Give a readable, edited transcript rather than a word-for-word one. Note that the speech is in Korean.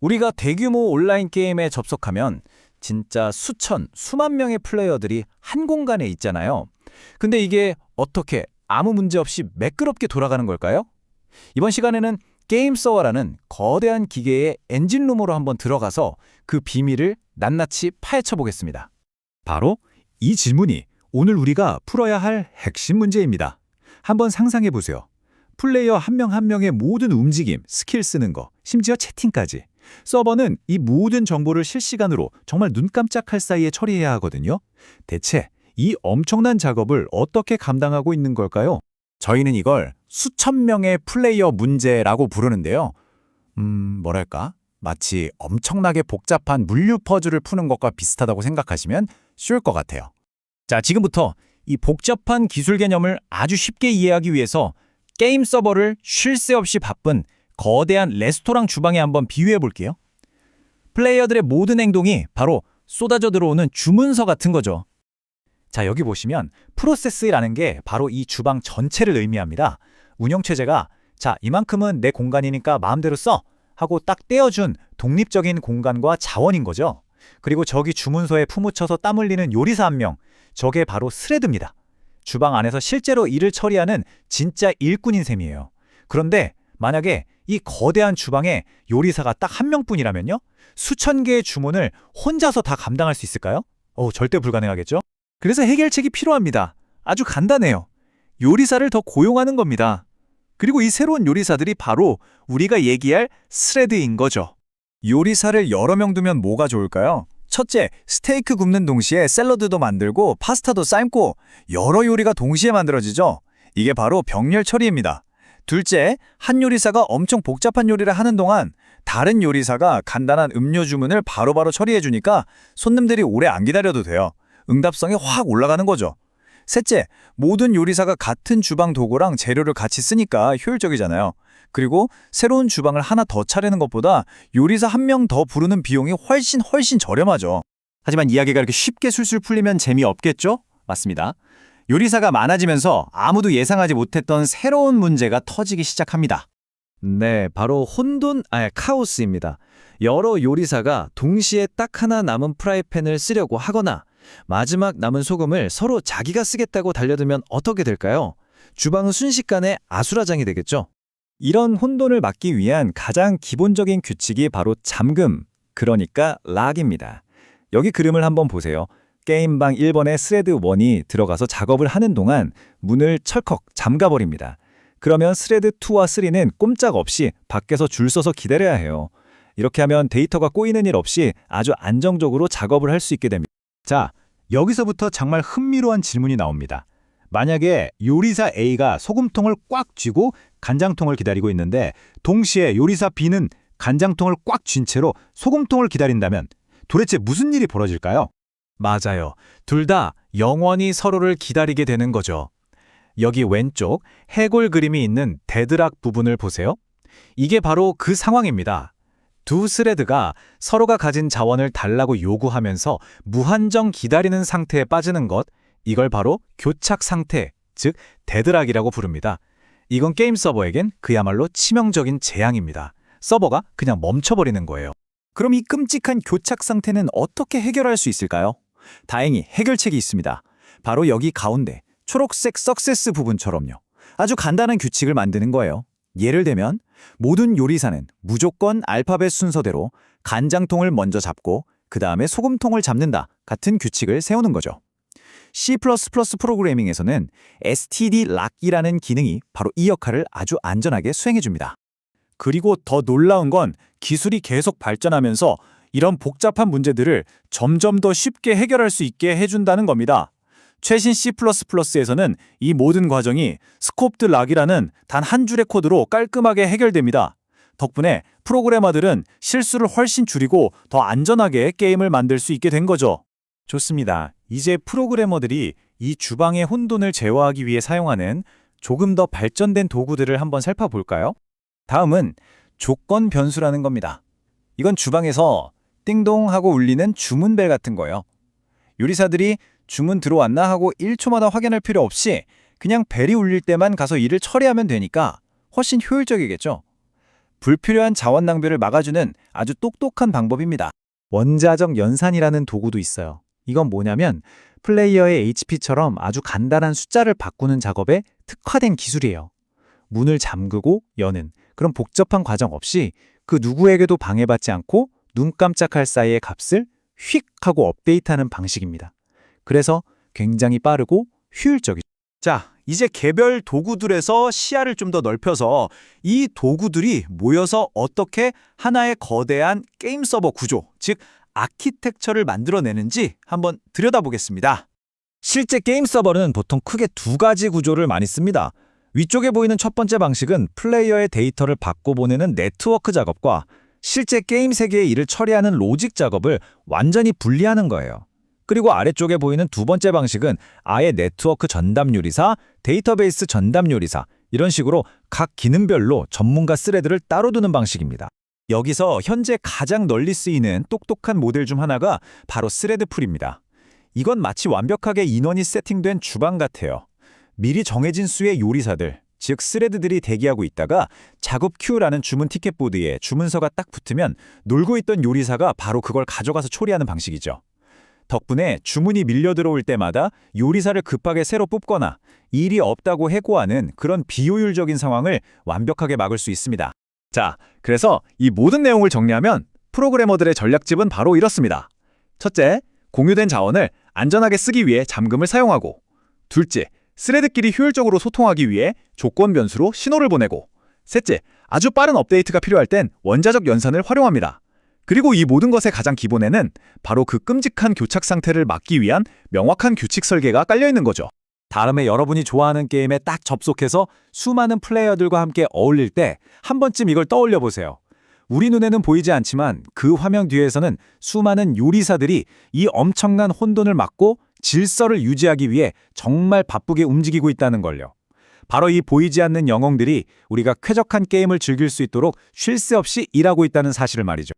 우리가 대규모 온라인 게임에 접속하면 진짜 수천, 수만 명의 플레이어들이 한 공간에 있잖아요. 근데 이게 어떻게 아무 문제 없이 매끄럽게 돌아가는 걸까요? 이번 시간에는 게임 서버라는 거대한 기계의 엔진룸으로 한번 들어가서 그 비밀을 낱낱이 파헤쳐 보겠습니다. 바로 이 질문이 오늘 우리가 풀어야 할 핵심 문제입니다. 한번 상상해 보세요. 플레이어 한 명 한 명의 모든 움직임, 스킬 쓰는 거, 심지어 채팅까지. 서버는 이 모든 정보를 실시간으로 정말 눈 깜짝할 사이에 처리해야 하거든요. 대체 이 엄청난 작업을 어떻게 감당하고 있는 걸까요? 저희는 이걸 수천 명의 플레이어 문제라고 부르는데요. 뭐랄까? 마치 엄청나게 복잡한 물류 퍼즐을 푸는 것과 비슷하다고 생각하시면 쉬울 것 같아요. 자, 지금부터 이 복잡한 기술 개념을 아주 쉽게 이해하기 위해서 게임 서버를 쉴 새 없이 바쁜 거대한 레스토랑 주방에 한번 비유해 볼게요. 플레이어들의 모든 행동이 바로 쏟아져 들어오는 주문서 같은 거죠. 자, 여기 보시면 프로세스라는 게 바로 이 주방 전체를 의미합니다. 운영체제가 자, 이만큼은 내 공간이니까 마음대로 써 하고 딱 떼어준 독립적인 공간과 자원인 거죠. 그리고 저기 주문서에 품묻혀서 땀 흘리는 요리사 한 명, 저게 바로 스레드입니다. 주방 안에서 실제로 일을 처리하는 진짜 일꾼인 셈이에요. 그런데 만약에 이 거대한 주방에 요리사가 딱 한 명뿐이라면요? 수천 개의 주문을 혼자서 다 감당할 수 있을까요? 절대 불가능하겠죠? 그래서 해결책이 필요합니다. 아주 간단해요. 요리사를 더 고용하는 겁니다. 그리고 이 새로운 요리사들이 바로 우리가 얘기할 스레드인 거죠. 요리사를 여러 명 두면 뭐가 좋을까요? 첫째, 스테이크 굽는 동시에 샐러드도 만들고 파스타도 삶고 여러 요리가 동시에 만들어지죠. 이게 바로 병렬 처리입니다. 둘째, 한 요리사가 엄청 복잡한 요리를 하는 동안 다른 요리사가 간단한 음료 주문을 바로바로 처리해주니까 손님들이 오래 안 기다려도 돼요. 응답성이 확 올라가는 거죠. 셋째, 모든 요리사가 같은 주방 도구랑 재료를 같이 쓰니까 효율적이잖아요. 그리고 새로운 주방을 하나 더 차리는 것보다 요리사 한 명 더 부르는 비용이 훨씬 저렴하죠. 하지만 이야기가 이렇게 쉽게 술술 풀리면 재미없겠죠? 맞습니다. 요리사가 많아지면서 아무도 예상하지 못했던 새로운 문제가 터지기 시작합니다. 네, 바로 카오스입니다. 여러 요리사가 동시에 딱 하나 남은 프라이팬을 쓰려고 하거나 마지막 남은 소금을 서로 자기가 쓰겠다고 달려들면 어떻게 될까요? 주방은 순식간에 아수라장이 되겠죠. 이런 혼돈을 막기 위한 가장 기본적인 규칙이 바로 잠금, 그러니까 락입니다. 여기 그림을 한번 보세요. 게임방 1번에 스레드 1이 들어가서 작업을 하는 동안 문을 철컥 잠가버립니다. 그러면 스레드 2와 3는 꼼짝없이 밖에서 줄 서서 기다려야 해요. 이렇게 하면 데이터가 꼬이는 일 없이 아주 안정적으로 작업을 할 수 있게 됩니다. 자, 여기서부터 정말 흥미로운 질문이 나옵니다. 만약에 요리사 A가 소금통을 꽉 쥐고 간장통을 기다리고 있는데 동시에 요리사 B는 간장통을 꽉 쥔 채로 소금통을 기다린다면 도대체 무슨 일이 벌어질까요? 맞아요. 둘 다 영원히 서로를 기다리게 되는 거죠. 여기 왼쪽 해골 그림이 있는 데드락 부분을 보세요. 이게 바로 그 상황입니다. 두 스레드가 서로가 가진 자원을 달라고 요구하면서 무한정 기다리는 상태에 빠지는 것, 이걸 바로 교착 상태, 즉 데드락이라고 부릅니다. 이건 게임 서버에겐 그야말로 치명적인 재앙입니다. 서버가 그냥 멈춰버리는 거예요. 그럼 이 끔찍한 교착 상태는 어떻게 해결할 수 있을까요? 다행히 해결책이 있습니다. 바로 여기 가운데 초록색 석세스 부분처럼요. 아주 간단한 규칙을 만드는 거예요. 예를 들면 모든 요리사는 무조건 알파벳 순서대로 간장통을 먼저 잡고 그 다음에 소금통을 잡는다 같은 규칙을 세우는 거죠. C++ 프로그래밍에서는 stdlock이라는 기능이 바로 이 역할을 아주 안전하게 수행해줍니다. 그리고 더 놀라운 건 기술이 계속 발전하면서 이런 복잡한 문제들을 점점 더 쉽게 해결할 수 있게 해준다는 겁니다. 최신 C++에서는 이 모든 과정이 스코프드 락이라는 단 한 줄의 코드로 깔끔하게 해결됩니다. 덕분에 프로그래머들은 실수를 훨씬 줄이고 더 안전하게 게임을 만들 수 있게 된 거죠. 좋습니다. 이제 프로그래머들이 이 주방의 혼돈을 제어하기 위해 사용하는 조금 더 발전된 도구들을 한번 살펴볼까요? 다음은 조건 변수라는 겁니다. 이건 주방에서 띵동 하고 울리는 주문벨 같은 거예요. 요리사들이 주문 들어왔나 하고 1초마다 확인할 필요 없이 그냥 벨이 울릴 때만 가서 일을 처리하면 되니까 훨씬 효율적이겠죠. 불필요한 자원 낭비를 막아주는 아주 똑똑한 방법입니다. 원자적 연산이라는 도구도 있어요. 이건 뭐냐면 플레이어의 HP처럼 아주 간단한 숫자를 바꾸는 작업에 특화된 기술이에요. 문을 잠그고 여는 그런 복잡한 과정 없이 그 누구에게도 방해받지 않고 눈 깜짝할 사이의 값을 휙 하고 업데이트하는 방식입니다. 그래서 굉장히 빠르고 효율적이죠. 자, 이제 개별 도구들에서 시야를 좀 더 넓혀서 이 도구들이 모여서 어떻게 하나의 거대한 게임 서버 구조, 즉 아키텍처를 만들어내는지 한번 들여다보겠습니다. 실제 게임 서버는 보통 크게 두 가지 구조를 많이 씁니다. 위쪽에 보이는 첫 번째 방식은 플레이어의 데이터를 받고 보내는 네트워크 작업과 실제 게임 세계의 일을 처리하는 로직 작업을 완전히 분리하는 거예요. 그리고 아래쪽에 보이는 두 번째 방식은 아예 네트워크 전담 요리사, 데이터베이스 전담 요리사 이런 식으로 각 기능별로 전문가 스레드를 따로 두는 방식입니다. 여기서 현재 가장 널리 쓰이는 똑똑한 모델 중 하나가 바로 스레드풀입니다. 이건 마치 완벽하게 인원이 세팅된 주방 같아요. 미리 정해진 수의 요리사들, 즉 스레드들이 대기하고 있다가 작업 큐라는 주문 티켓보드에 주문서가 딱 붙으면 놀고 있던 요리사가 바로 그걸 가져가서 처리하는 방식이죠. 덕분에 주문이 밀려 들어올 때마다 요리사를 급하게 새로 뽑거나 일이 없다고 해고하는 그런 비효율적인 상황을 완벽하게 막을 수 있습니다. 자, 그래서 이 모든 내용을 정리하면 프로그래머들의 전략집은 바로 이렇습니다. 첫째, 공유된 자원을 안전하게 쓰기 위해 잠금을 사용하고, 둘째, 스레드끼리 효율적으로 소통하기 위해 조건 변수로 신호를 보내고, 셋째, 아주 빠른 업데이트가 필요할 땐 원자적 연산을 활용합니다. 그리고 이 모든 것의 가장 기본에는 바로 그 끔찍한 교착 상태를 막기 위한 명확한 규칙 설계가 깔려 있는 거죠. 다음에 여러분이 좋아하는 게임에 딱 접속해서 수많은 플레이어들과 함께 어울릴 때 한 번쯤 이걸 떠올려 보세요. 우리 눈에는 보이지 않지만 그 화면 뒤에서는 수많은 요리사들이 이 엄청난 혼돈을 막고 질서를 유지하기 위해 정말 바쁘게 움직이고 있다는 걸요. 바로 이 보이지 않는 영웅들이 우리가 쾌적한 게임을 즐길 수 있도록 쉴 새 없이 일하고 있다는 사실을 말이죠.